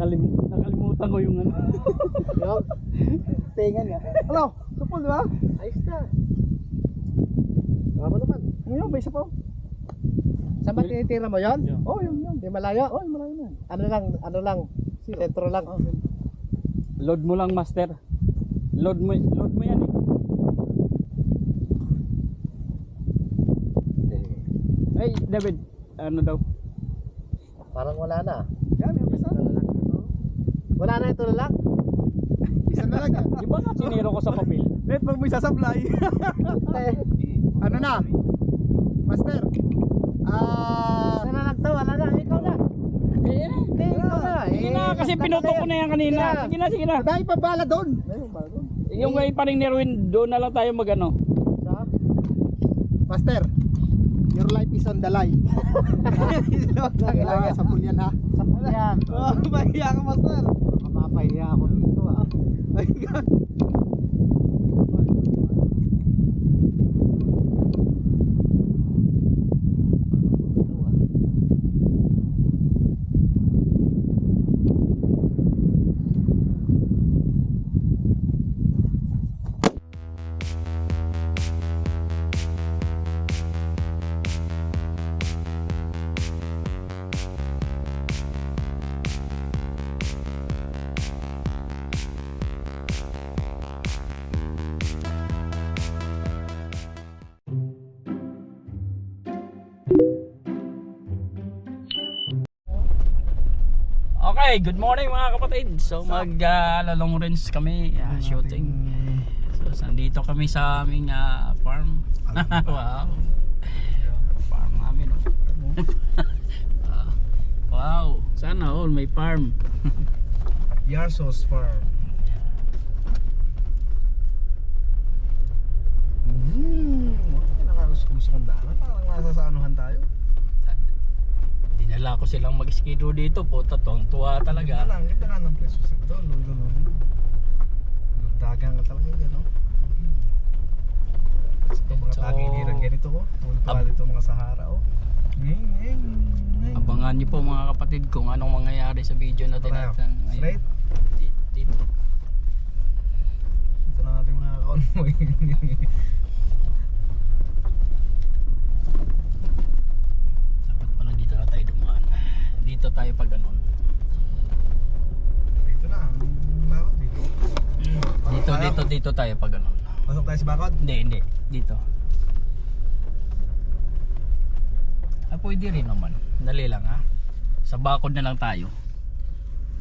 Nakalimutan ko yung ano. Yung tingan nga. Ano? Supol, di ba? Ayos na. Baka naman. Ngayon, may isa pa. Saan ba tinitira mo yun? Yeah. Oh, yun. Di malayo? Oh, malayo na. Ano lang. Sentro lang. Oh, load mo lang, master. Load mo yan eh. Ay, David, ano daw? Parang wala na. Yan, yung isa. Wala na ito na lang. Isa na lang yan. Di ba nga siniro ko sa papel? Net, pag may sasablay. Ano na? Master. Saan na lang to? Wala na. Ikaw na. Hindi, ikaw na. Sige na, kasi pinuto ko na yan kanina. Sige na. Dahil pa bala doon. Yung way pa rin ni Erwin, doon na lang tayo mag-ano. Master. Your life is on the line. Kailangan sa pulyan ha. Sapul yan. Oh, mahiya ka, Master. Mapapahiya ako dito ah. Ay, God. Okay, good morning mga kapatid. So long range kami, shooting. So nandito kami sa aming farm. Wow. Farm namin. Wow, sana all may farm. Yarsos Farm. Nakakagusto kong daan. Parang nasa sa anuhan tayo. Dinala ko silang mag-skido dito, puta, tuwang-tuwa talaga. Kita nga ng preso sa doon. Dagang ka talaga yan, no? Ito mga tagiliran ganito ko. Tuwa dito mga Sahara, oh. Abangan niyo po mga kapatid kung anong mangyayari sa video natin. Straight? Dito. Ito na natin mga ka-convoy. Dapat pala dito na tayo dumaan. Dito tayo pag ganun. Dito na, bakod dito. Dito tayo pag ganun. Pasok tayo sa bakod? Hindi. Dito. Pwede rin naman. Dali lang ha. Sa bakod na lang tayo.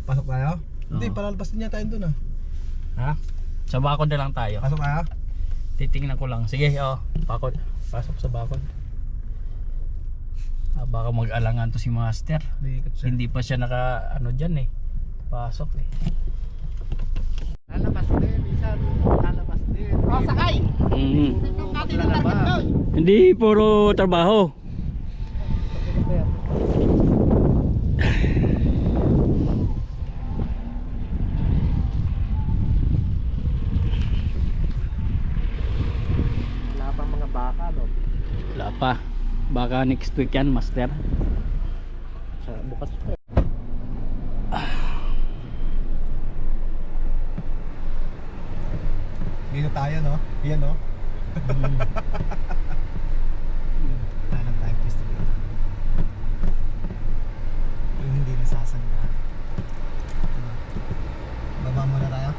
Pasok tayo? Hindi, Oo. palalabas din niya tayo doon, Ha? Sa bakod na lang tayo. Pasok tayo? Titingnan ko lang. Sige, bakod. Pasok sa bakod. Baka mag-alangan to si Master. Hindi pa siya naka dyan eh. Pasok eh. Lalabas din. Minsan lalabas din. Oh, sakay! Mm. Hindi puro trabaho. Wala pa mga baka, no? Wala pa. Baka next week yan, Master. Sa bukas pa. Dito tayo, no? Yan, no? Talang tayo pwesto dito. Yung hindi nasasanda. Baba muna tayo.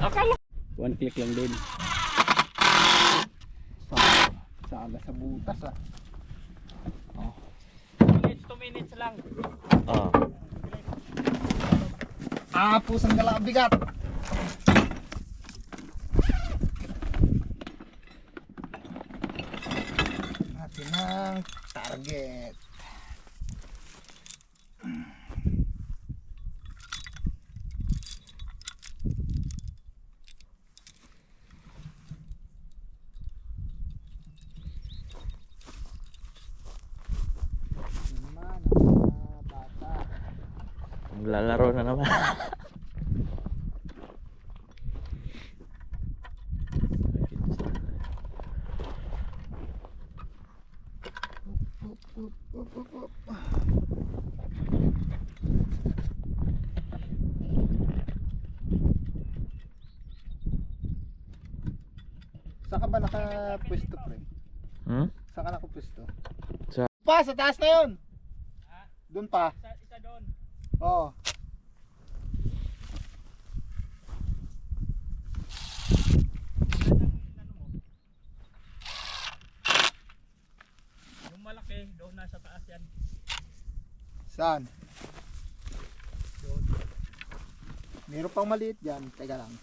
Akala. One click lang din. Sala sa butas, ah. 2 minutes lang. Apos ang galabigat. Natin ang target. Lalaro na naman. ba nakapwesto, pre? Hmm? Saan ka nakapwesto? Sa- Pa, sa taas na yun! Ha? Doon pa. Isa doon. Oo. Ano mo? Yung malaki, doon nasa taas yan. Saan? Meron pang maliit dyan. Teka lang.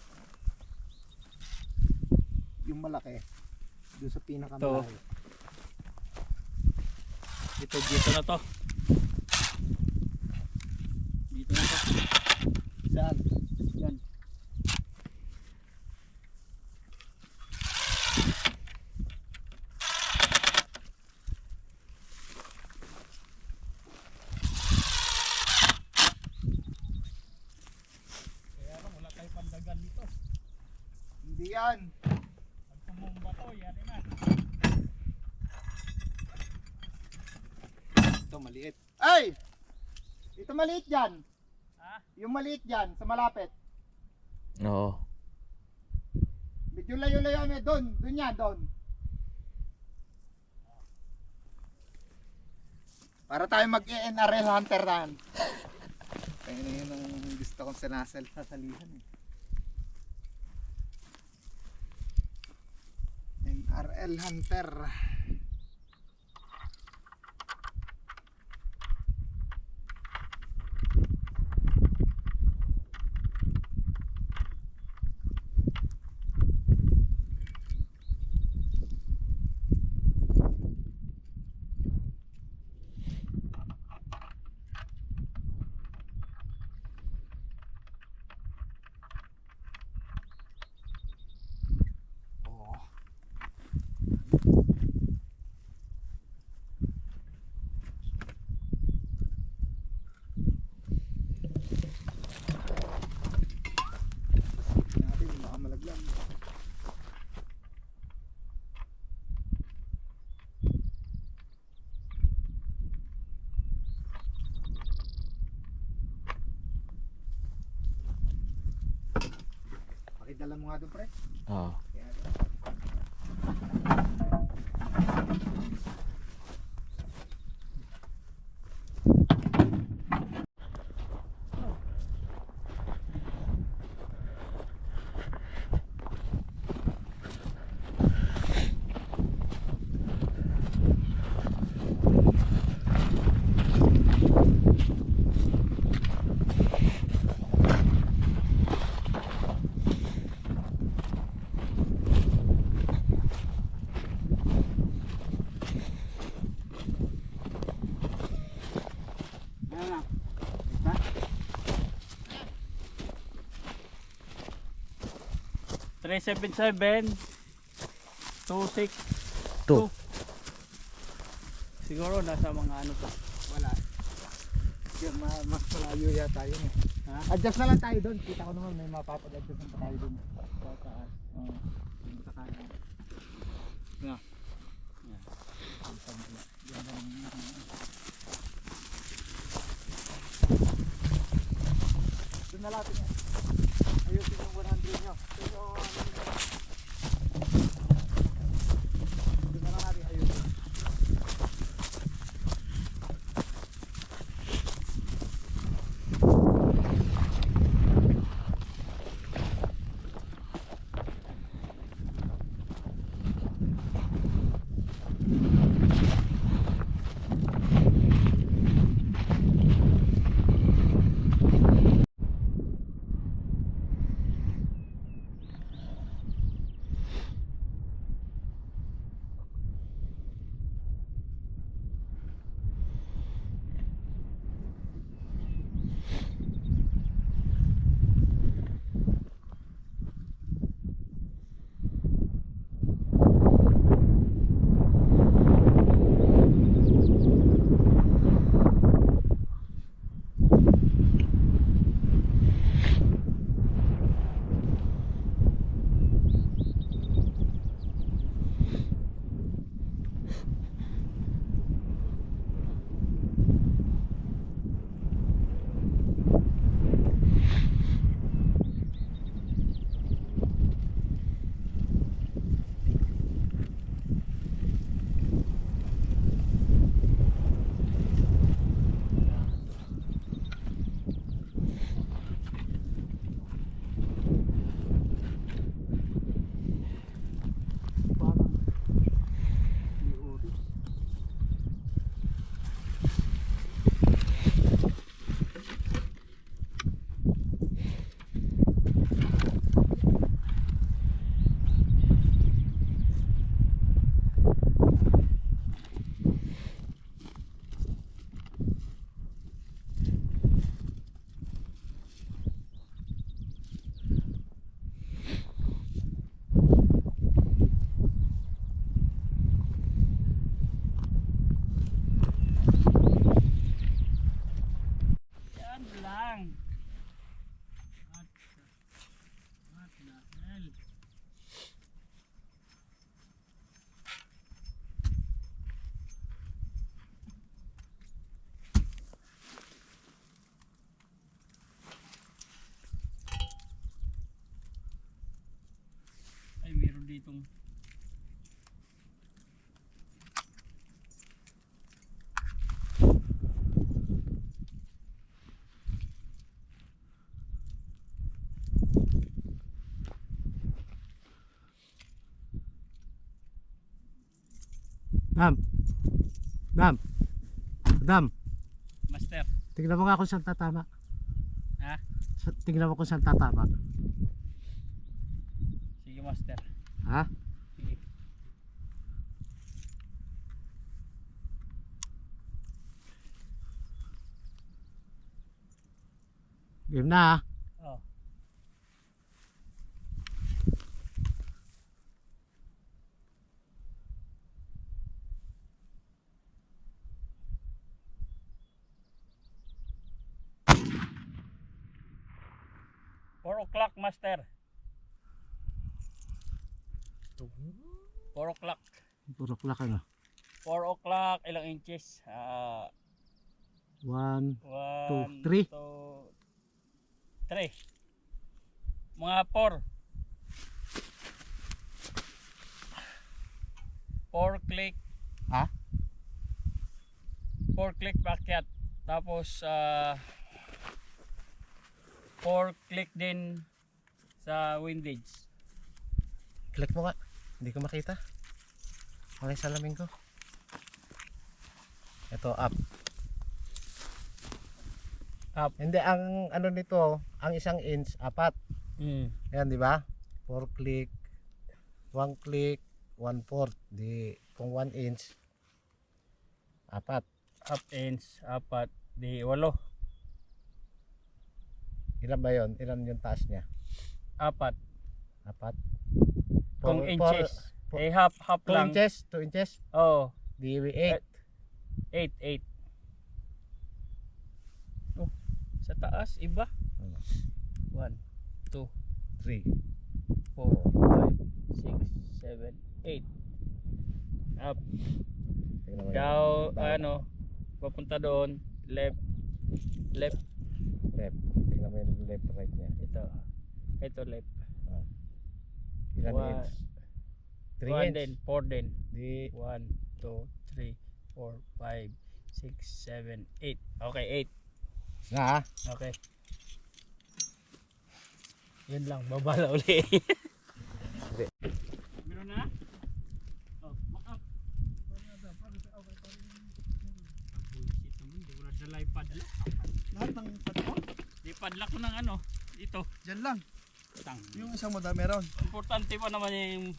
Yung malaki. Doon sa pinakamalayo. Dito na to. Dito na to. Saan? Yan. Kaya lang wala tayong pandagan dito. Hindi yan. Pag tumumba to, yan na. Ito maliit. Ay! Ito maliit dyan. Ha? Yung maliit dyan, sa malapit. Oo. Medyo layo-layo kami. Doon. Doon yan. Doon. Para tayo mag-NRL hunter na. Kaya na yun ang gusto kong sasalihan. NRL hunter. Oh. Natin baka malaglag. Pakidala mo nga doon, pre. Oo. Kaya Ano na? 377 262 Two. siguro nasa mga ano to. wala. Kaya mas malayo yata yun eh. Ha? Adjust na lang tayo doon. Kita ko naman may mapapag-adjust na tayo doon. Sa taas. Oo. Sa kanan. Yeah. Yan lang. Doon na natin yan. Ayusin yung 100 nyo. Pero doon na lang natin ayusin. Dam. Dam. Dam. Master. Tingnan mo nga kung saan tatama. Ha? Tingnan mo kung saan tatama. Sige, master. Ha? Sige. Game na, ha? Oh. Four o'clock, master. 4 o'clock. Puro klak ano. 4 o'clock, ilang inches? 1, 1, 2, 3. 3. Mga 4. 4 click. Ha? 4 click backyard. Tapos 4 click din sa windage. Click mo nga. Hindi ko makita. Malay salamin ko. Ito up. Up. Hindi ang ano nito, ang isang inch 4. Ayan, di ba? 4 click, 1 click, 1/4. Di kung 1 inch 4. Up inch, 4, di 8. Ilan ba 'yon? Ilan yung taas niya? 4. 4. Kung inches. Half 2 lang. inches, 2 inches. Oh, Di 8. 8. Oh, sa taas iba. 1, 2, 3. 4, 5, 6, 7, 8. Up. Tingnan mo Down, yun. ano, papunta doon, left, Left. Tingnan mo yung left right niya. ito left. Ilan One. inch? 3 1 inch. din, 4 din. Di 1, 2, 3, 4, 5, 6, 7, 8. Okay, 8. na. Okay. Yun lang, babala uli. Meron na? Oh, makap. Bullshit naman, di ko na dala yung padlock. Lahat ng patro? Di padlock ko ng ano, dito. Diyan lang. Tang. Yung isang moda meron. Importante pa naman yung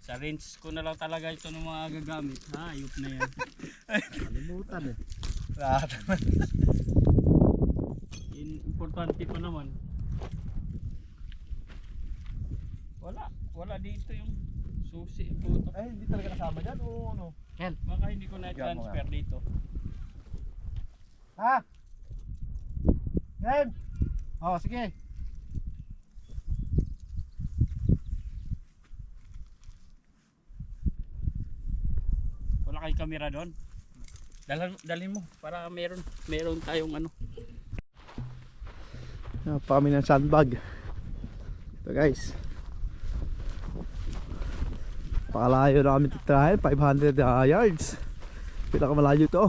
sa rinse ko na lang talaga ito ng mga gagamit. Hayop na yan. Kalimutan eh. Lahat. Importante pa naman. Wala dito yung susi. Puto. Ay, hindi talaga kasama dyan o ano? Baka hindi ko na-transfer dito. Ha? Game! Oh, sige. Wala kayong camera doon. Dalhin mo para meron tayong ano. Pa kami ng sandbag. Ito guys. Pakalayo na kami titrahin, 500 yards. Pinakamalayo to.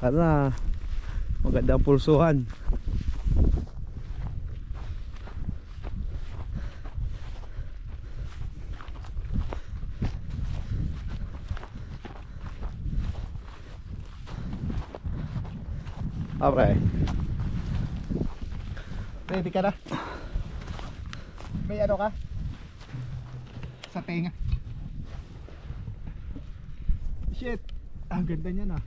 Sana magandang pulsuhan. Okay. Ready ka na? May ano ka? Sa tenga. Shit. Ang ganda niyan ah.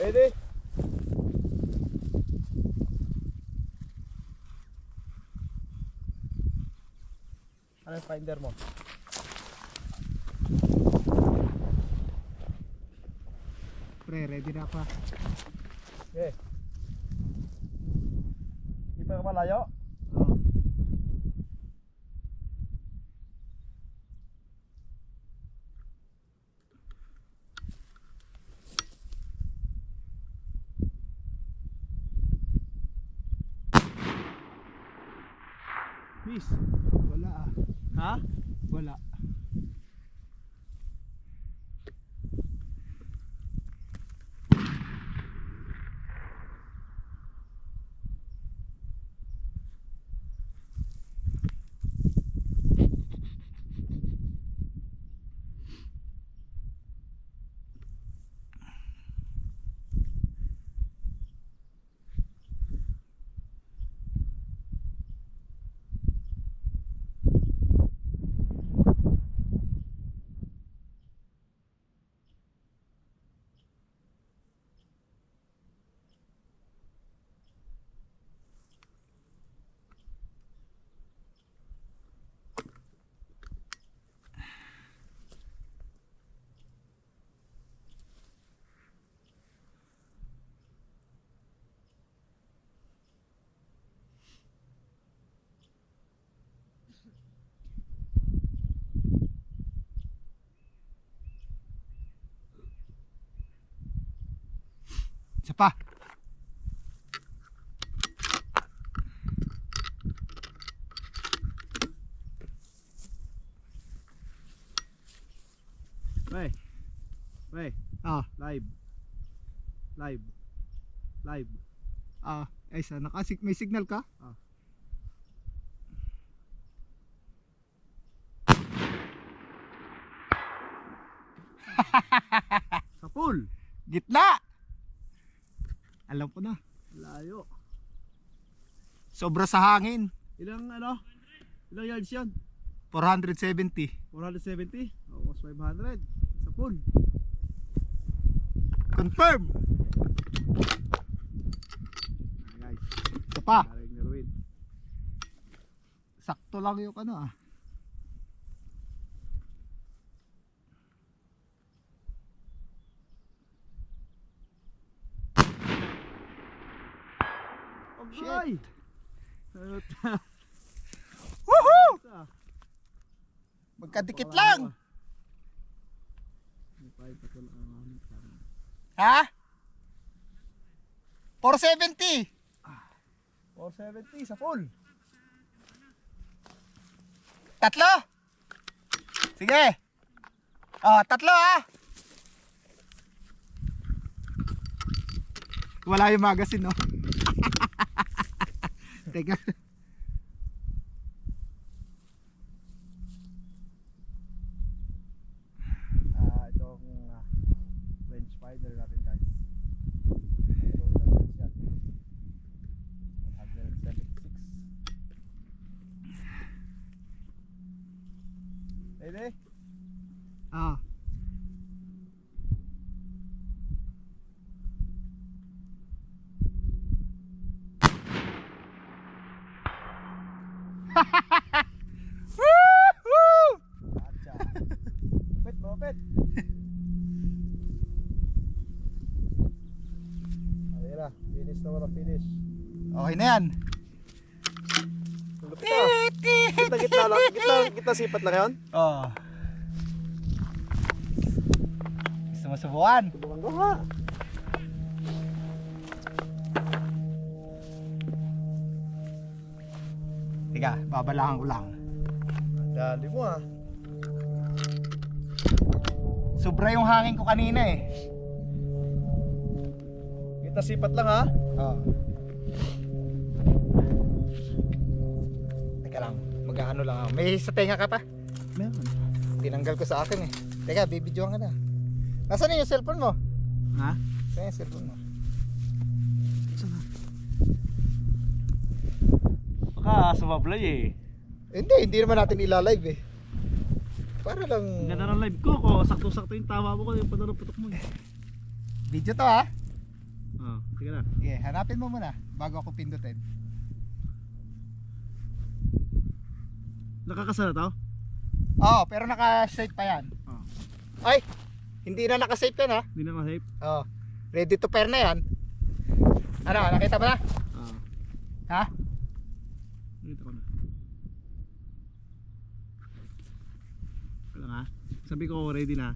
Ready? Ano yung finder mo? Pre, ready na pa. Okay. Di pa ka malayo? Oh. Miss, wala ah. Ha? Wala. Isa pa. Wey, Ah, live. ay sana kasi may signal ka? Sa pool. Gitna. Alam ko na. Layo. Sobra sa hangin. Ilang yards yun? 470. 470? Almost 500. Sa pool. Confirm. Guys, Isa pa. galing ni Ruin. Sakto lang yung ano ah. Shit! Woohoo! Magkadikit lang. Ha? 470. 470 sa pool. Tatlo. Sige. Oh, tatlo ah. Wala yung magazine, no? Teka. Itong range finder natin, guys. Ito, isang range yan. 176. Ready? Ah. Woohoo! Atcha. Mapit, mapit. Ayun na, finish na wala finish. Okay na yan. Lupit ah. Gitna lang, gitna sipat lang yun. Oh. Gusto mo subukan? Subukan ko ha. Teka, babalahan ko lang. Dali mo ah. Sobra yung hangin ko kanina eh. Gitna sipat lang ha. Oh. Teka lang, mag-ano lang ako. May sa tenga ka pa? Meron. Tinanggal ko sa akin eh. Teka, bibidyoan ka na. Nasaan yung cellphone mo? Ha? Saan yung cellphone mo? Baka sumablay eh. Hindi naman natin ilalive eh. Para lang Ganda ng live ko. Kung sakto-sakto yung tama mo ko yung panarap-putok mo eh. video to ha. Sige na. Sige, hanapin mo muna bago ako pindutin. Nakakasa na to? Oh, pero naka-save pa yan. Oh. Ay, hindi na naka-save yan ha. Hindi na ma-save? Oh, ready to pair na yan. Ano, nakita mo na? Ha? Dito ko na. Wala nga. Sabi ko ready na.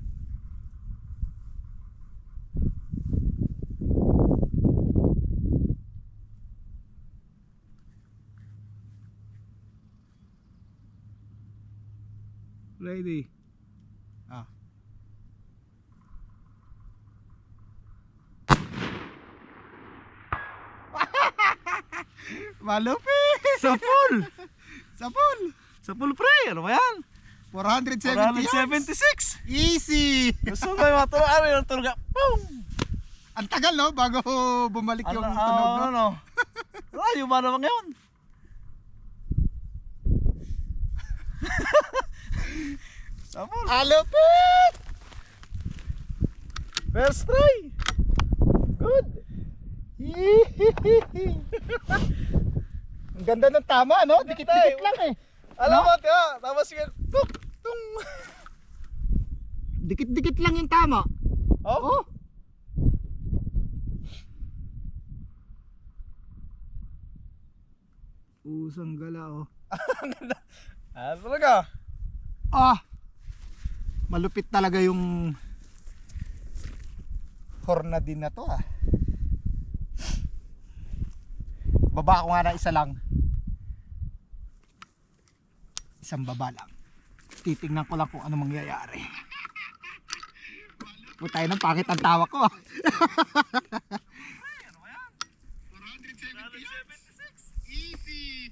Ready. Ah. Malupit! Sa pool! Sa pool! Sa pool pre! Ano ba yan? 470 yards. 476! Easy! Gusto ko yung matulog. Ano yung tulog? Boom! Ang tagal no bago bumalik yung tunog no? Ano? Ay, yung ba naman ngayon? Sa pool! Alupit! First try! Good! Ang ganda ng tama no? Dikit-dikit lang eh. Alam mo, tiyo, tapos yung tuk, tung. Dikit-dikit lang yung tama. Oh? Usang gala oh. Ah, talaga? Ah! Malupit talaga yung horna din na to ah. Baba ko nga na isa lang. Isang baba lang. Titingnan ko lang kung ano mangyayari. Putay ng pangit ang tawa ko. Easy.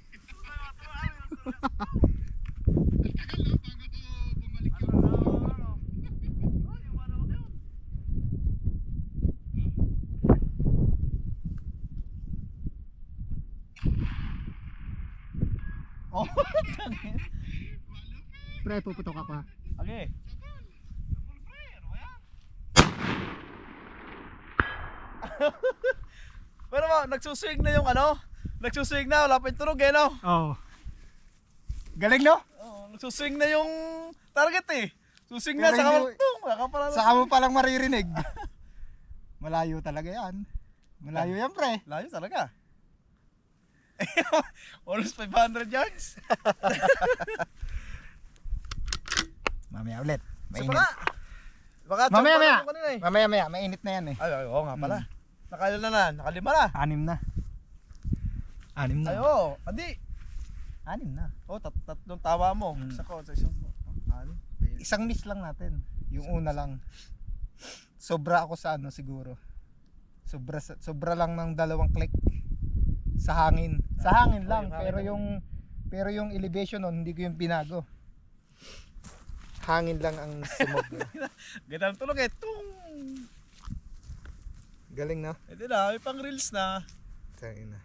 Oh. Pre, puputok ako ha. Okay. Pero nagsuswing na yung ano? Nagsuswing na, wala pa yung tunog eh, no? Oh. Galing no? Oo, nagsuswing na yung target eh. Suswing na, Pero saka hindi- Saka mo palang maririnig. Malayo talaga yan. Malayo yan pre. Layo talaga. Almost 500 yards. Mamaya ulit. Isa Mainit. pa nga. Baka Mamaya, chop maya. pa kanina eh. Mamaya, mainit na yan eh. Ay, oo nga pala. Nakailan na, nakalima na. 6 na. 6 na. Ay, oo. Andi. 6 na. Oh, tatlong tawa mo. Isa ko, sa isang. Ano? Isang miss lang natin. Yung una lang. Sobra ako sa ano siguro. Sobra lang ng 2 click. Sa hangin. Sa hangin lang. Pero yung elevation nun, hindi ko yung pinago. Hangin lang ang sumog. Ganda ng tulog eh. Tung! Galing na. Ito na, may pang reels na. Tangin na.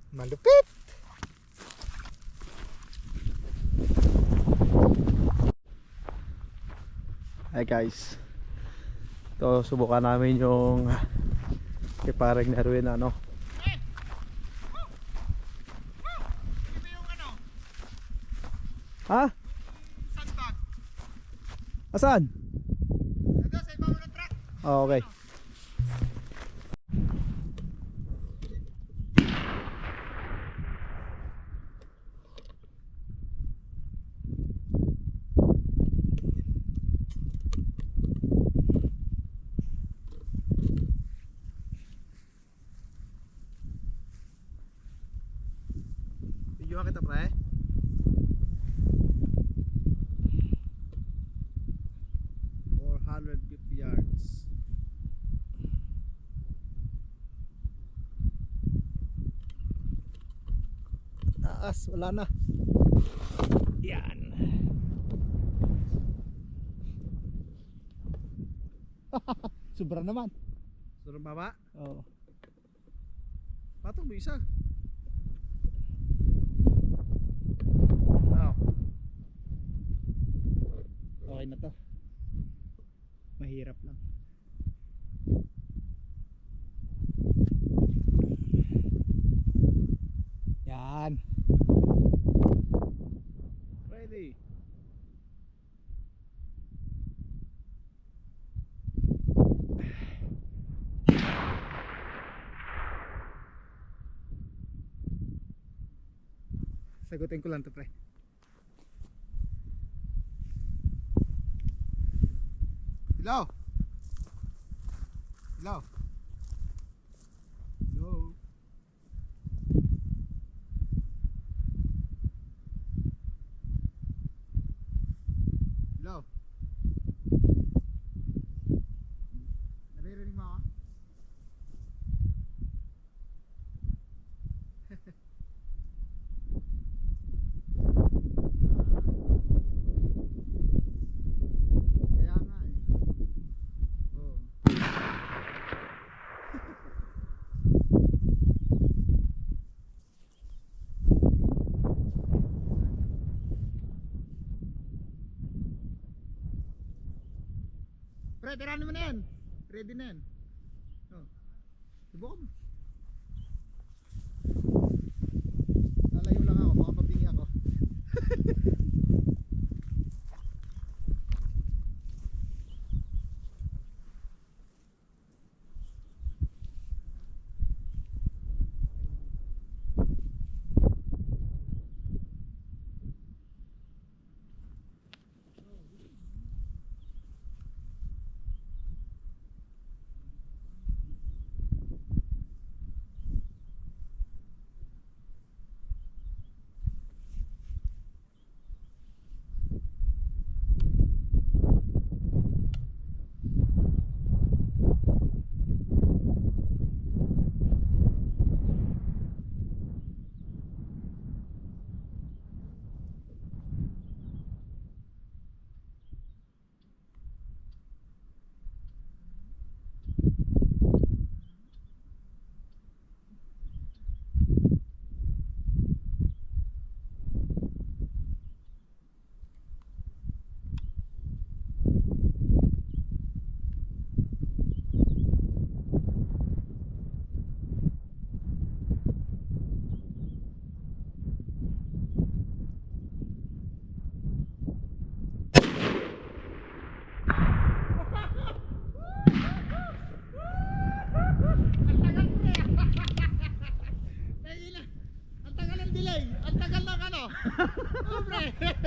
Malupit! Hi guys. Ito, subukan namin yung kay pareng Nerwin ano. Ito yung ano, Ha? sandbag. Asan? Ito sa ibabaw ng truck. Oh, okay. Video kita pre. Yards. Taas, wala na. Yan. Sobra naman. Sobrang baba. Oo. Patong mo isa. Oh. Okay na to. Mahirap lang. Yan. Ready. Sagutin ko lang to pre. Hello. Hello. Hello. Hello. Naririnig mo ako? Kaya nga eh. Oo. Pre, tirahan mo na yan. Ready na yan. Oh. Subukan mo. Lalayo lang ako, baka mabingi ako.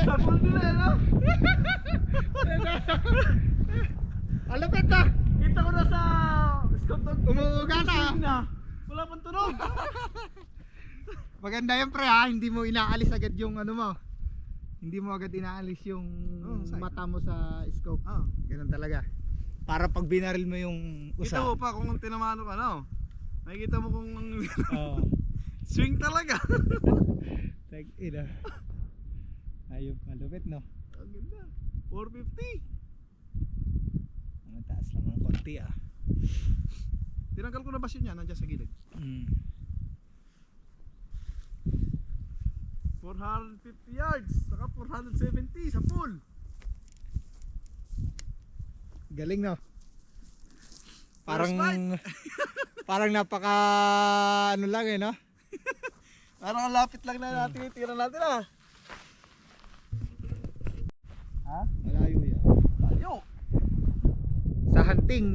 Sabon nila, no? Alapit na! Kita ko na sa scope ng Umuuga na. Wala pang tunog. Maganda yan pre ha, hindi mo inaalis agad yung ano mo. Hindi mo agad inaalis yung side. mata mo sa scope. Oh. Ganun talaga. Para pag binaril mo yung Kita usa. mo pa kung tinamaan ka, no? Makikita mo kung Oo. swing talaga. Tag-ina. Ayun, malupit no. Ang ganda. 450. Ang taas lang ng konti ah. Tinanggal ko na ba siya nandiyan sa gilid? 450 yards, saka 470 sa pool. Galing no. Parang First parang napaka ano lang eh no. Parang ang lapit lang na natin itira natin ah. Ha? Malayo yan. Layo. Sa hunting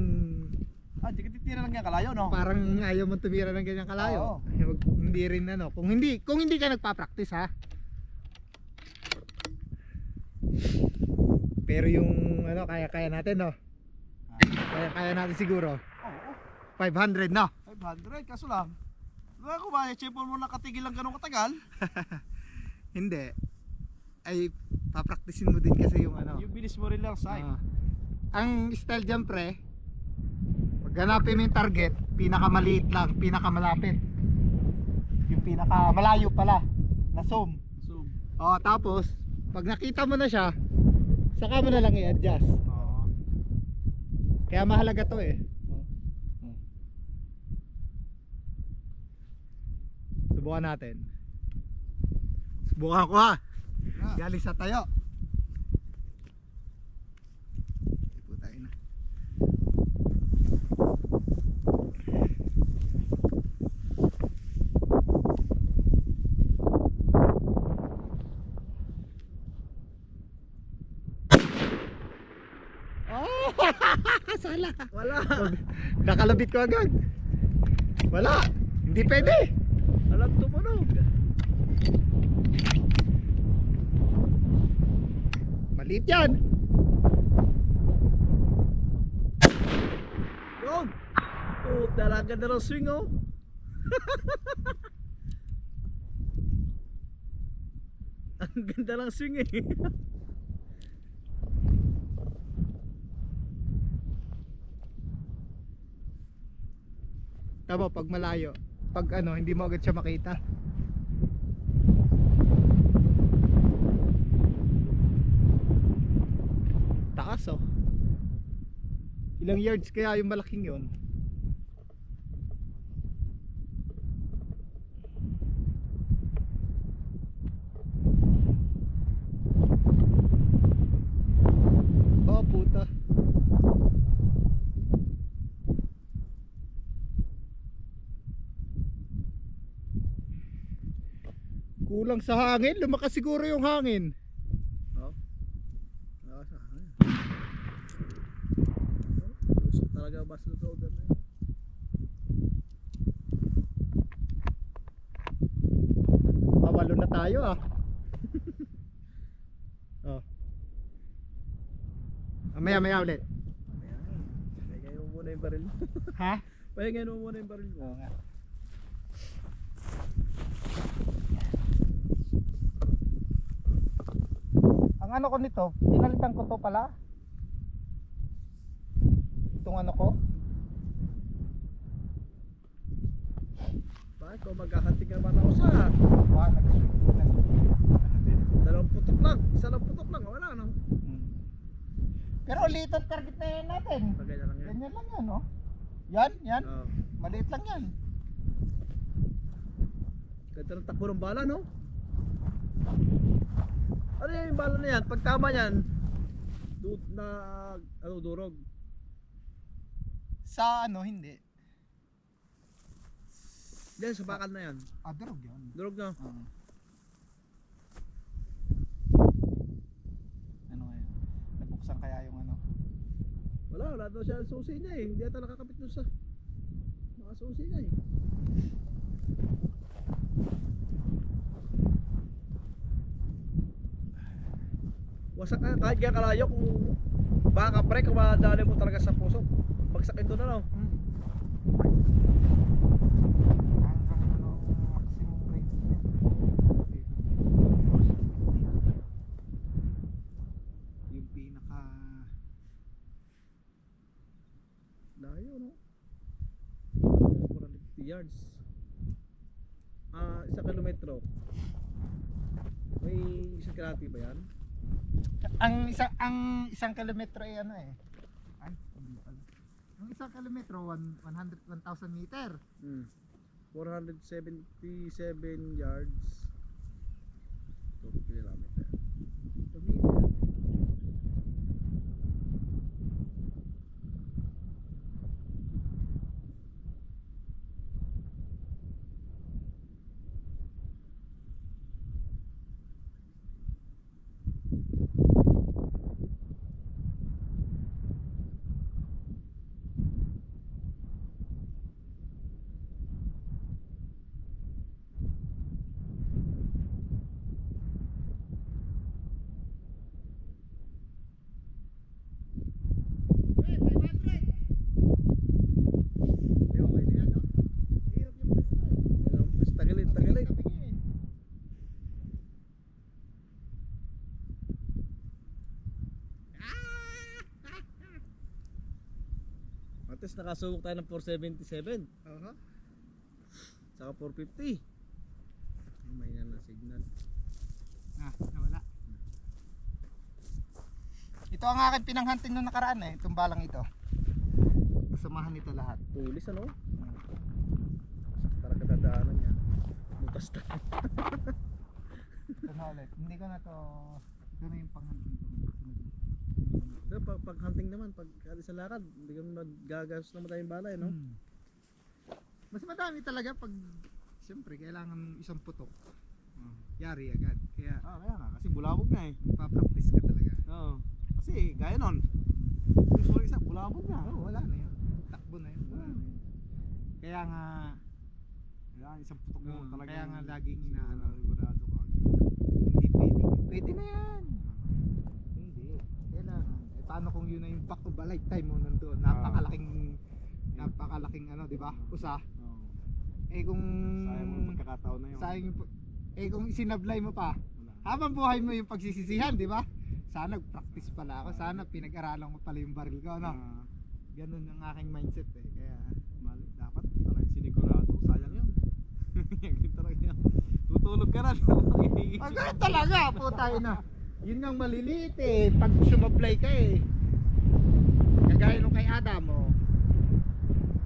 Di ka titira lang yan kalayo, no? parang ayaw mo tumira ng ganyang kalayo. Hindi rin ano. Kung hindi ka nagpa-practice ha. Pero yung ano kaya natin no. Kaya natin siguro. Oo. 500 no. 500 kaso lang. Diba ko ba, chipon mo nakatigil lang ganun katagal? Hindi. Ay papraktisin mo din kasi yung ano. Yung bilis mo rin lang side. Ang style dyan pre, pag hanapin mo yung target, pinakamaliit lang, pinakamalapit. Yung pinakamalayo pala, na zoom. So, Tapos, pag nakita mo na siya, saka mo na lang i-adjust. Kaya mahalaga to eh. Subukan natin. Subukan ko ha. Galing sa tayo. Ipo tayo na. Oh! Sala. wala. Nakalabit ko agad. Wala. Hindi pwede. Alam tumunog. Maliit yan. Yun. Oh, talaga na ng swing oh. Ang ganda ng swing eh. Tama pag malayo. Pag ano, hindi mo agad siya makita. Taas oh. Ilang yards kaya yung malaking yon? Oh puta. Kulang sa hangin, lumakas siguro yung hangin. Gusto talaga bas na to. Awalo na tayo ah. Oh. Maya ulit. Pahingayin mo muna yung baril mo. Ha? Pahingayin mo muna yung baril mo. Oo nga. Ang ano ko nito, pinalitan ko to pala. Itong ano ko. Bakit kung maghahanting ka naman ako sa dalawang putok lang. Isa lang putok lang. Wala no. Pero liit ang target na yan natin. Ganyan lang yan. Ganyan lang yan, oh. Yan. Oh. Maliit lang yan. Ganda ng takbo ng bala no. Ano yung bala na yan? Pag tama yan, durog. Sa ano, hindi. Yan, sa bakal na yan. Durog yan. Durog na. Ano kaya? Nabuksan kaya yung ano? Wala daw siya ang susi niya eh. Hindi ata nakakapit doon sa mga susi niya eh. Wasak na, kahit kaya kalayo kung baka pre, kung madali mo talaga sa puso, bagsakin doon na no. Hanggang ano, maximum range niya. Yung pinaka Layo no. 450 yards. 1 kilometro. May isang kalahati ba yan? ang isang kilometro ay ano eh. Ay, hindi pala. Ang isang kilometro 1,000 meter. 477 yards. 2 kilometer. Tagilid. Matis nakasubok tayo ng 477. Saka 450. May na signal. Nawala. Ito ang aking pinanghunting nung nakaraan eh, itong balang ito. Kasamahan nito lahat. Tulis ano? Talaga dadaanan niya. Butas na. Ito na ulit. Hindi ko na to, ito na yung panghunting ko. Pero pag hunting naman, pag alis sa lakad, hindi ka magagastos naman tayong balay, no? Mas madami talaga pag, siyempre, kailangan isang putok. Yari agad. Kaya, Kaya nga, kasi bulabog na eh. papractice ka talaga. Oo. Kasi gaya nun, yung sorry isa, bulabog na. Oo, wala na yun. Takbo na yun. Wala na yun. Kaya nga, Kaya isang putok mo talaga. kaya nga laging inaano, sigurado ka. hindi pwede. Pwede na yan. Hindi. Kailangan. Eh, paano kung yun na yung back of a lifetime mo nandoon? Napakalaking ano, di ba? Usa. Oo. Eh kung Sayang mo yung pagkakataon na yun. sayang yung kung isinablay mo pa, Wala. habang buhay mo yung pagsisisihan, di ba? Sana nag-practice pala ako. Sana pinag-aralan ko pala yung baril ko, ano? Ganun ang aking mindset eh. Kaya Mali, dapat talagang sinigurado. Sayang yun. Yan talaga yun. Tutulog ka na. ganun talaga, puta na. Yun ang maliliit eh. Pag sumablay ka eh. Kagaya nung kay Adam, oh.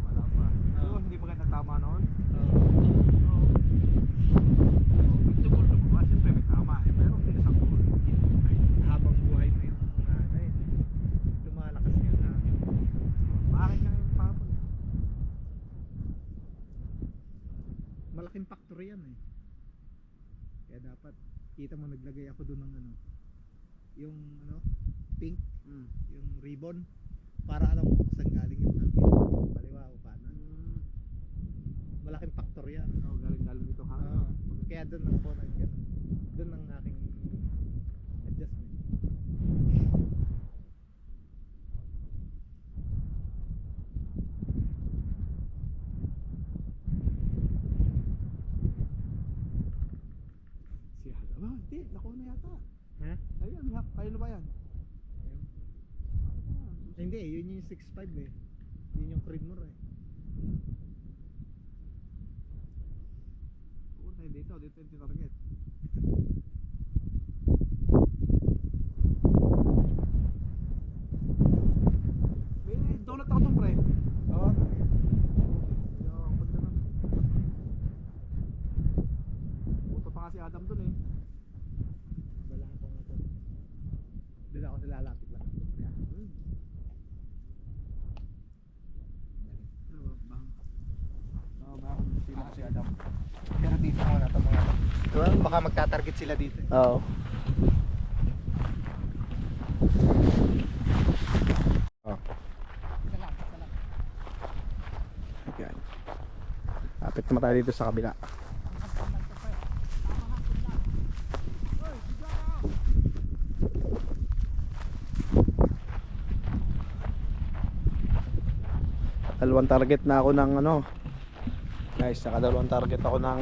Wala pa. Oo, hindi pa ganda tama noon. Siyempre may tama eh. Pero hindi sa goal. Habang buhay mo yung ano eh. Lumalakas yung Bakit nga yung papon? malaking factor yan eh. Kaya dapat kita mo naglagay ako doon ng ano, yung ano, pink, yung ribbon, para alam mo kung saan galing yung hangin, kaliwa o kanan. Malaking factor yan. Oo, galing dito ha. Kaya doon lang po doon ang aking adjustment. Siya. Hindi, nakuha na yata. Ha? Ayun, kayo na ba yan? Hindi, yun yung 6.5 eh. Yun yung Creedmoor eh. Oo, tayo dito yung target. May donut ako tong pre. Oo. Puto pa kasi Adam dun eh. Wala ako nga doon. Doon ako sila lalapit lang. Yeah. Baka sino kasi Adam. Pero dito muna ito mga baka magta-target sila dito. Oo. Isa lang. Okay. Lapit naman tayo dito sa kabila. Dalawang target na ako ng ano. Guys, nakadalawang target ako ng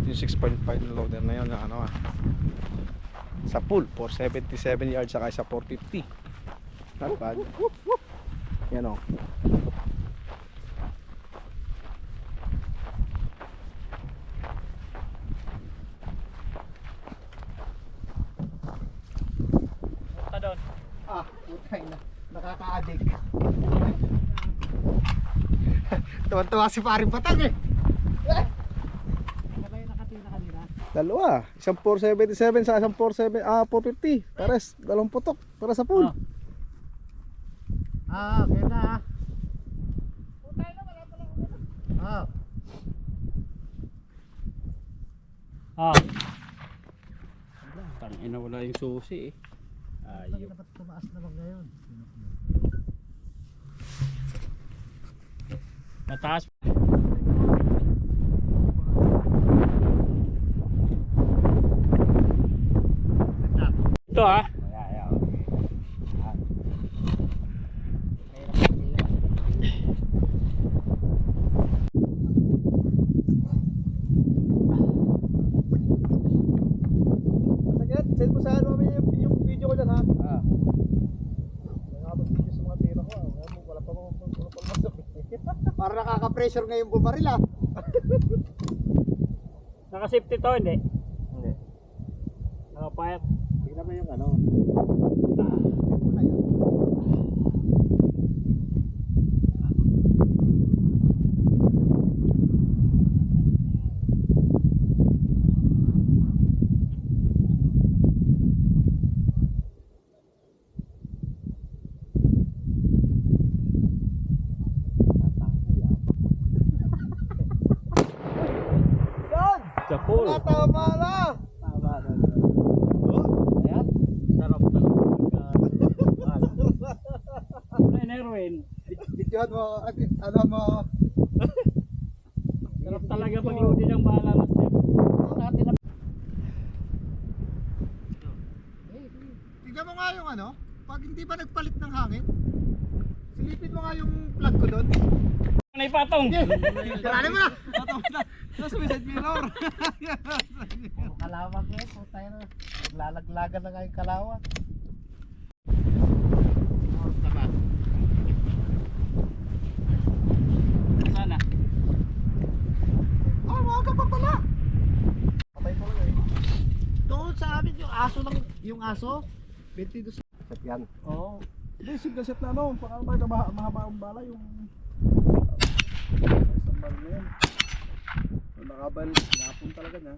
yung 6.5 na loader na yun na ano sa pool 477 yards saka sa 450. Not bad. Yan o. Punta doon. Ah, putay na. Nakaka-addict. Tuwan-tuwa si paring patag eh. Dalawa, isang 477 sa isang 450. Pares, dalawang putok para sa pool. Okay na. Tangina, wala yung susi eh. Ayun. Dapat tumaas naman ngayon. Mataas. Ito ah. Sige, send mo sa ano yung video ko dyan ha. Nakakapag-video sa mga tira ko. Wala pa masok. Para nakaka-pressure ngayon bumaril ah. Naka-safety to, hindi? Hindi. Naka-fire. Tingnan mo yung ano. Sa pool. Tama na. Tama na. Ayan. Sarap talaga. Ano Erwin? Videohan mo, ano mo. Sarap talaga pag-loading ng bahala na step. Tignan mo nga yung ano, pag hindi ba nagpalit ng hangin, silipin mo nga yung plug ko doon. Ano ipatong? Karali mo na! Nasa may side mirror. Kalawag na yun. Putay na. Naglalaglagan na nga yung kalawag. Sana. Oh, maaga pa pala! Patay po lang eh. Doon sa amin yung aso lang. Yung aso. 22. Set yan. Oo. Hindi, single set na ano. Baka mahaba ang bala yung sambal na yan. So, nakabal, napon talaga na.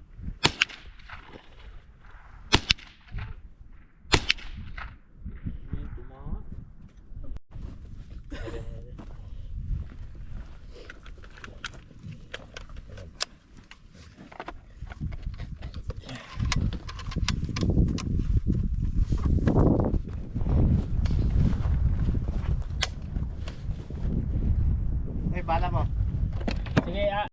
Eh, bala mo. Sige ah.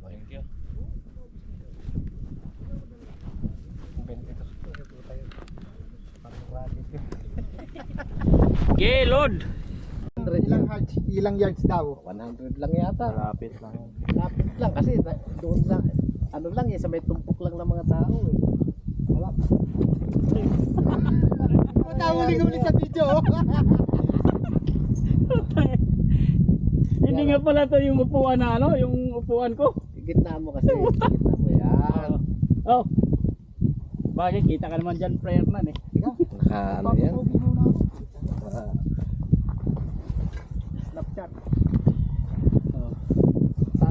Thank you. Okay, load. Ilang yards daw? 100 lang yata. Malapit lang. Lapit lang kasi doon sa ano lang eh, sa may tumpok lang ng mga tao eh. Wala. Matawuli sa video oh. Hindi nga pala to yung upuan na ano, yung upuan ko. Gitna mo kasi. Gitna mo yan. Oh. Bakit kita ka naman dyan prayer man eh. Naka ano yan. Snapchat.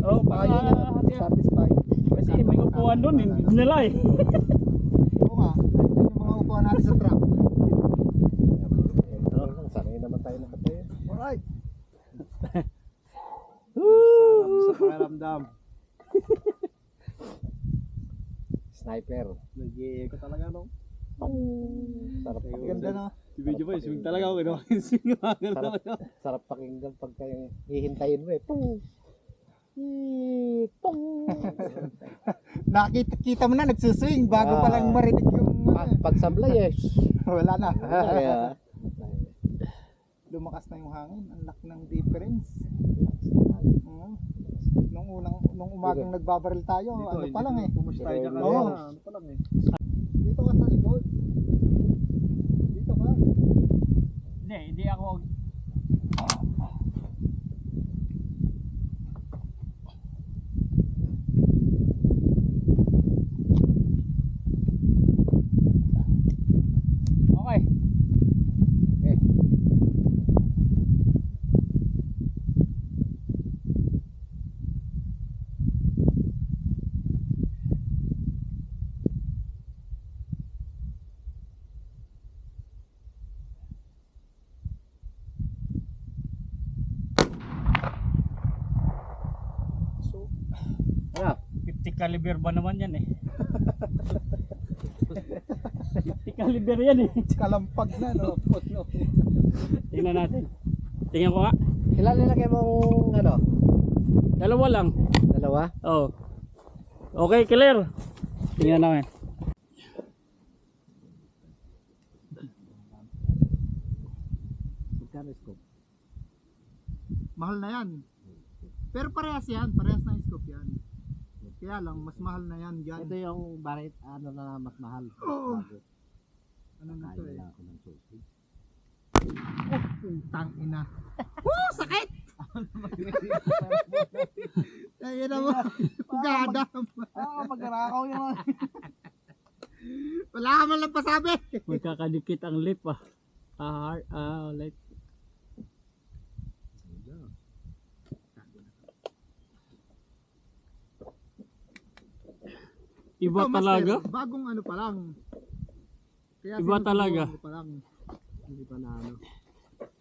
Oh, baka Satisfied. kasi may upuan doon, hindi nila eh. Oo nga, ito yung mga upuan natin sa truck. Sanay naman tayo nakatayo. Alright. Sarap sa pakiramdam. Sniper. Nag-i-echo talaga no. Sarap Ang pakinggan. ganda no. Si Video Boy, swing talaga ako. Ginawa swing. Sarap pakinggan pagka hihintayin mo eh. Pung! Pung! Nakita mo na nagsuswing bago pa lang marinig yung Pag sablay eh. wala na. Kaya, Lumakas na yung hangin. Ang laki ng difference. Oo. Nung umagang nagbabaril tayo, ano pa lang eh. Pumus tayo dyan Oo. kanina. Ano pa lang eh. Dito ka sa likod. Dito ka. Hindi ako. Okay. ano? 50 caliber ba naman yan eh? 50 caliber yan eh. Kalampag na no. Tingnan natin. Tingnan ko nga. Ilan nilagay mong ano? Dalawa lang. Dalawa? Oh. Okay, clear. Tingnan namin. Magkano scope? Mahal na yan. Pero parehas yan. Parehas na scope yan. Kaya lang, mas mahal na yan dyan. Ito yung barit ano na mas mahal. Oo. Bago. Ano na to Kaya eh. na ako ng sausage. Putang ina. Woo! Sakit! Ayun na mo. Gada. Magkarakaw yun. Wala ka man lang pasabi. Magkakadikit ang lip ah. Ulit. Iba Ito, talaga. Master, bagong ano pa lang. Kaya Iba sinusubukan talaga. ko pa lang. Hindi pa na ano.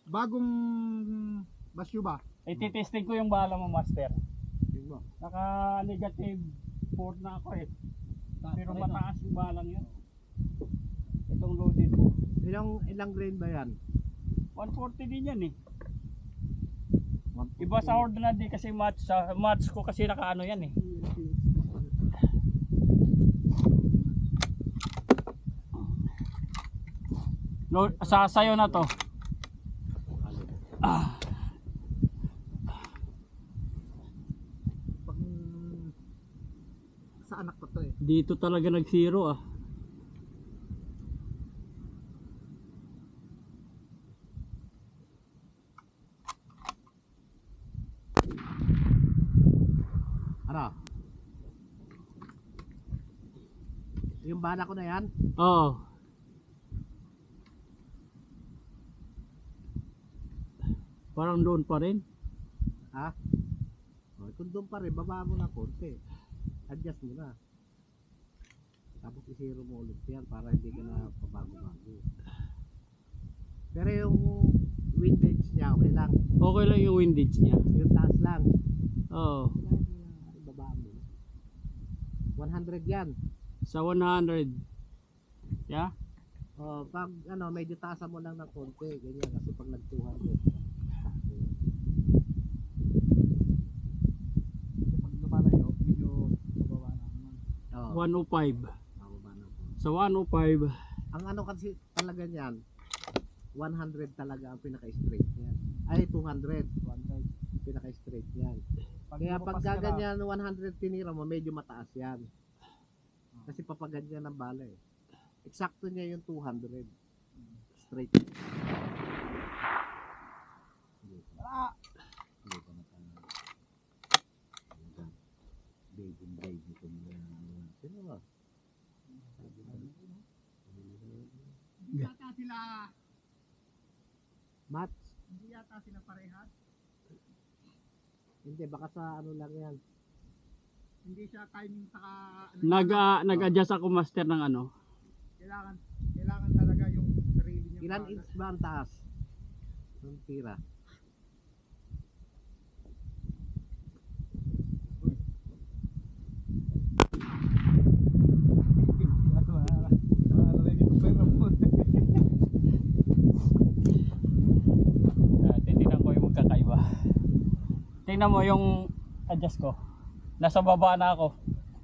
Bagong basyo ba? Ititesting ko yung bala mo, master. Naka negative 4 na ako eh. Pero mataas yung balang yun. Itong loaded mo. Ilang grain ba yan? 140 din yan eh. Iba sa ordinary kasi match ko kasi nakaano yan eh. No, sayo na to. Pag sa anak ko to eh. Dito talaga nag-zero ah. Ano? Yung bala ko na yan? Oo. Parang doon pa rin. Ha? O, kung doon pa rin, baba mo na konti. Adjust mo na. Tapos i-zero mo ulit yan para hindi ka na pabago-bago. Pero yung windage niya, okay lang. Okay lang yung windage niya. Yung taas lang. Oo. Ibaba mo. 100 yan. Sa 100. Yeah? O, pag ano, medyo taasan mo lang ng konti. Ganyan, kasi pag nag 200. Pag lumalayo, medyo bababa na naman. Oo. 105. Bababa na po. Sa 105. Ang ano kasi talaga niyan, 100 talaga ang pinaka-straight niyan. Ay, 200. 100. Pinaka-straight niyan. Kaya pag gaganyan 100 tinira mo, medyo mataas yan. Kasi papaganyan ng bala eh. Eksakto niya yung 200. Straight. Sino ba? Hindi yata sila, Match? hindi yata sila parehas. Hindi, baka sa ano lang yan. Hindi siya timing sa Nag-adjust ako master ng ano. kailangan talaga yung sarili niya. Ilan inch ba ang taas? Ng tira? tingnan mo yung adjust ko. Nasa baba na ako.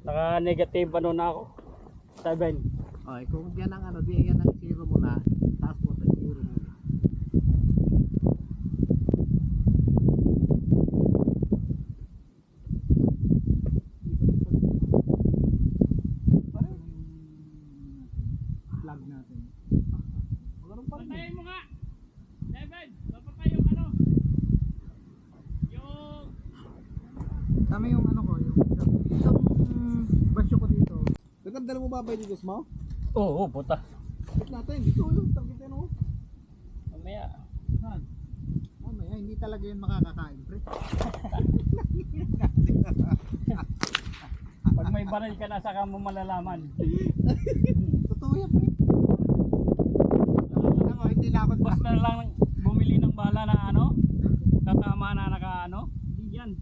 Naka negative ano na ako. 7. Okay, kung yan ang ano, di yan ang zero mo na, taas mo ang zero mo. Plug natin. Patayin mo nga. 7. Papatay yung ano. Yung Tama yung ano ko, yung isang basyo ko dito. Nagandala mo ba ba yung mo? Oo, puta. Check natin, dito yung target yan oh. Mamaya. Han. Mamaya, hindi talaga yun makakakain, pre. Pag may baril ka na saka mo malalaman. Totoo yan, pre. Alam mo, hindi na ako Basta na lang bumili ng bala na ano. Katama na naka ano. Hindi yan.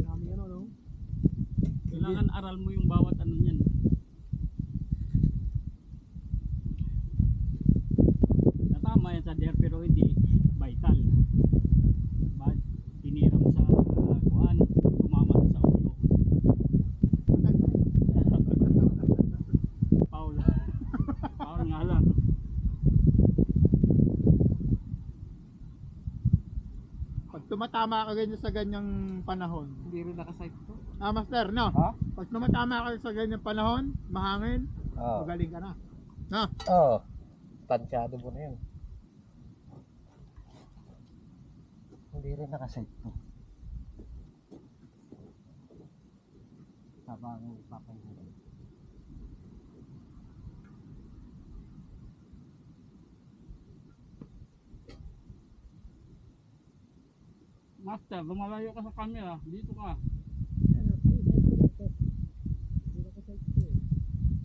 Dami ano, no? Kailangan aral mo yung bawat ano niyan. Natama yan sa der pero hindi vital. Bad. Tinira mo sa kuan, tumama sa ulo. Paul. Paul nga lang. Pag tumatama ka ganyan sa ganyang panahon. Hindi rin nakasight to. Master, no? Ha? Pag tumatama ka sa ganyang panahon, mahangin, Oo. magaling ka na. No? Oo. Tansyado mo na yun. Hindi rin nakasight to. Habang papansin. Master, lumalayo ka sa camera. Dito ka.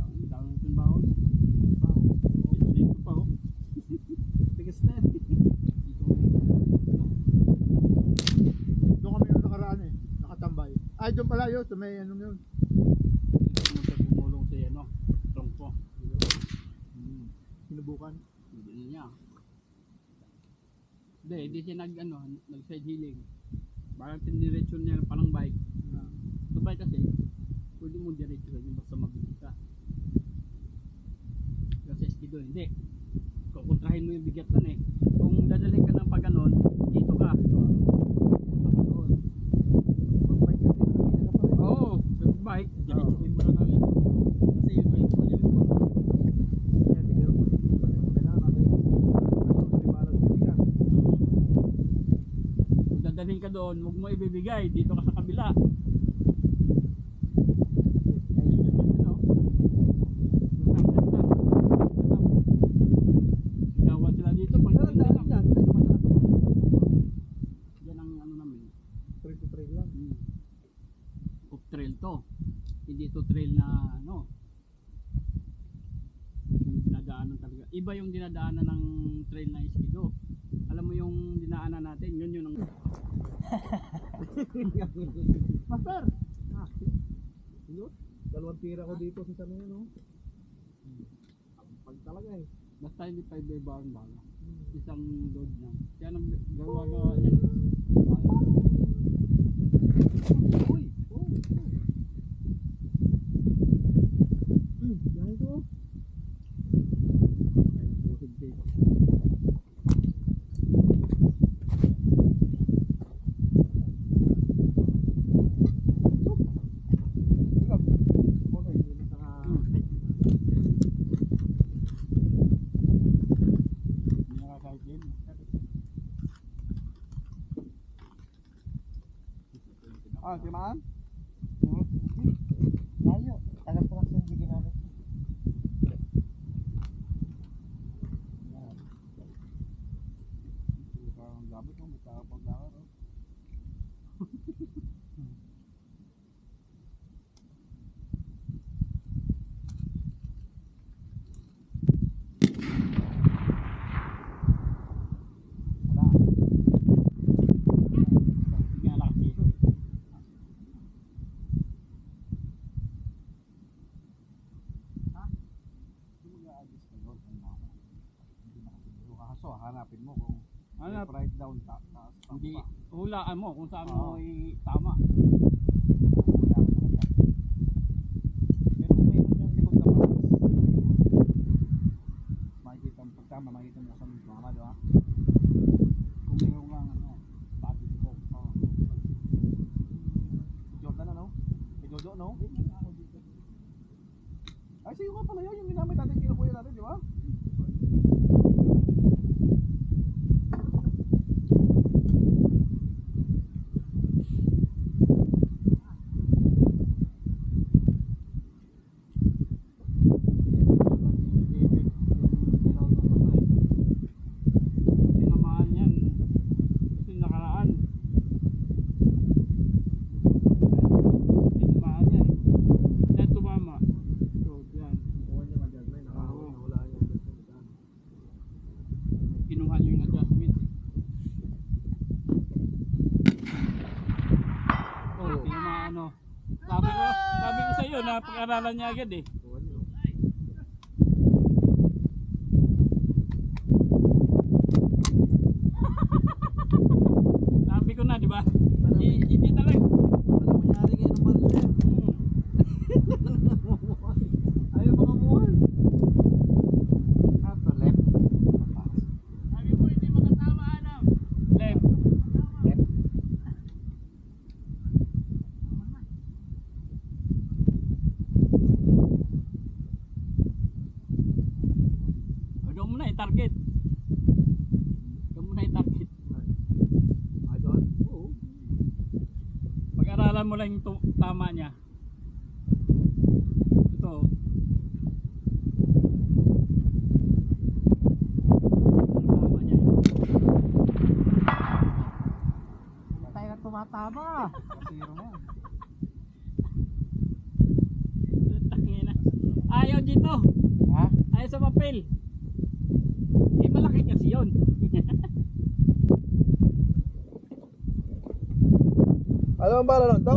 Ang dami ng bahon. Dito pa oh. Tigas na yan. Doon kami yung nakaraan eh. Nakatambay. Ay, doon pala yun. Sa may anong yun. Dito mo sa bumulong si ano. Trongpo. Sinubukan. Hindi niya. Hindi siya nag ano, nag side healing. Parang tiniretso niya parang bike. Sa bike kasi, pwede mo diretso lang basta mabilis ka. Kasi skido hindi. Kukontrahin mo yung bigatan eh. Kung dadalhin ka ng pag ganon, dito ka. Oo, sa bike, diretsuhin mo na namin. Kasi yung bike mo nilip mo. Kaya tigil mo. Kailangan natin. Libalas pwede ka. Kung dadalhin ka doon, huwag mo ibibigay. Dito ka sa kabila. Gawan sila dito. Pag Pero ang dami yan. yan ang ano namin. Trail to trail lang. Off trail to. Hindi to trail na ano. Yung dinadaanan talaga. Iba yung dinadaanan ng trail na Eskido. Alam mo yung dinaanan natin, yun ang Master! Yun. Dalawang tira ko dito sa sana yun, oh. Pag talaga eh. basta hindi pa ibeba ang bala. Isang load lang. Kaya nang gawa yan. Bala. Uy! Oh! Dahil to. Ay, tuhig dito. Okay, hindi na Hindi nakakahit din. si Maan? Tayo. Tagal ko lang siya hindi ginamit. Parang gamit mo, may tapang lakad, oh. Hindi nga lakas dito. Hindi mag-a-adjust ka doon. Hindi na kasi. Kaso, hanapin mo kung Ano? Right down, taas. Hindi, hulaan mo kung saan mo tama. Pero kung mayroon yung likod na pass, makikita mo pagtama, makikita mo saan yung tama, di ba? Kung mayroon lang, pati ko. Jordan ano? Kay Jojo, no? Ay, sa'yo nga pala yun, yung ginamit natin, kinukuya natin, di ba? Tinamaan yan. Kasi nakaraan. Tinamaan yan. Yan tumama. So, yan. Kinuha niyo yung adjustment. Oh, tinamaan ano. Sabi ko sa iyo, napag-aralan niya agad eh. Sabi ko na, di ba? Hindi talaga. Wala mangyari ngayon ng baril na yan. Ayaw mga muhan. Ato left. Sabi mo, hindi makatama, ano? Left. O, doon mo na i-target. Doon mo na i-target. Ay, doon? Oo. Pag-aralan mo lang yung tama niya. Ito. Tama niya. Tayo na tumatama. Zero na yan. Tangina. Ayaw dito. Ha? Ayaw sa papel. Eh, malaki kasi yun. Ano ang bala lang to?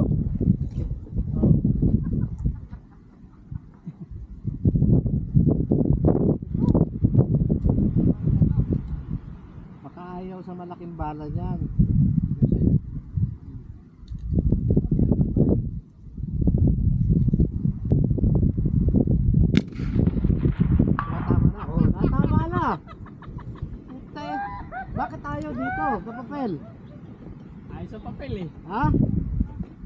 Makaayaw sa malaking bala niyan. Natama na. Oh, natama na. Puta. Bakit ayaw dito? Kapapel. Ayaw sa papel eh. Ha?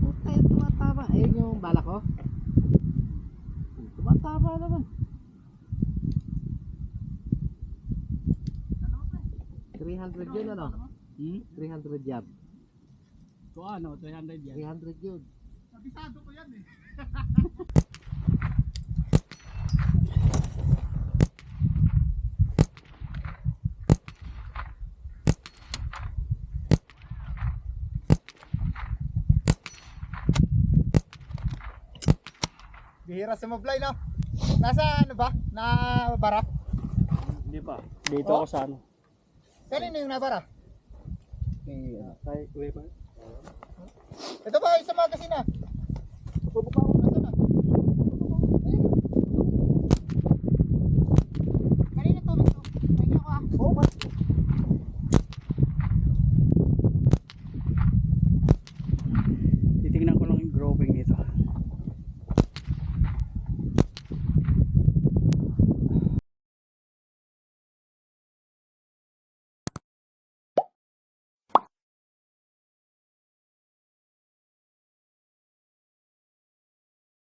Puta, tumatama. Ayun yung bala ko. Tumatama naman. 300 yun ano? 300 yard. Kung ano, 300 yan. 300 yun. Bihira sa mablay, no? Nasa ano ba? Na bara? Hindi pa. Dito Oh. ako sa ano. Kanino yung nabara? Kay, kuya pa? Ito ba, isa magasin na.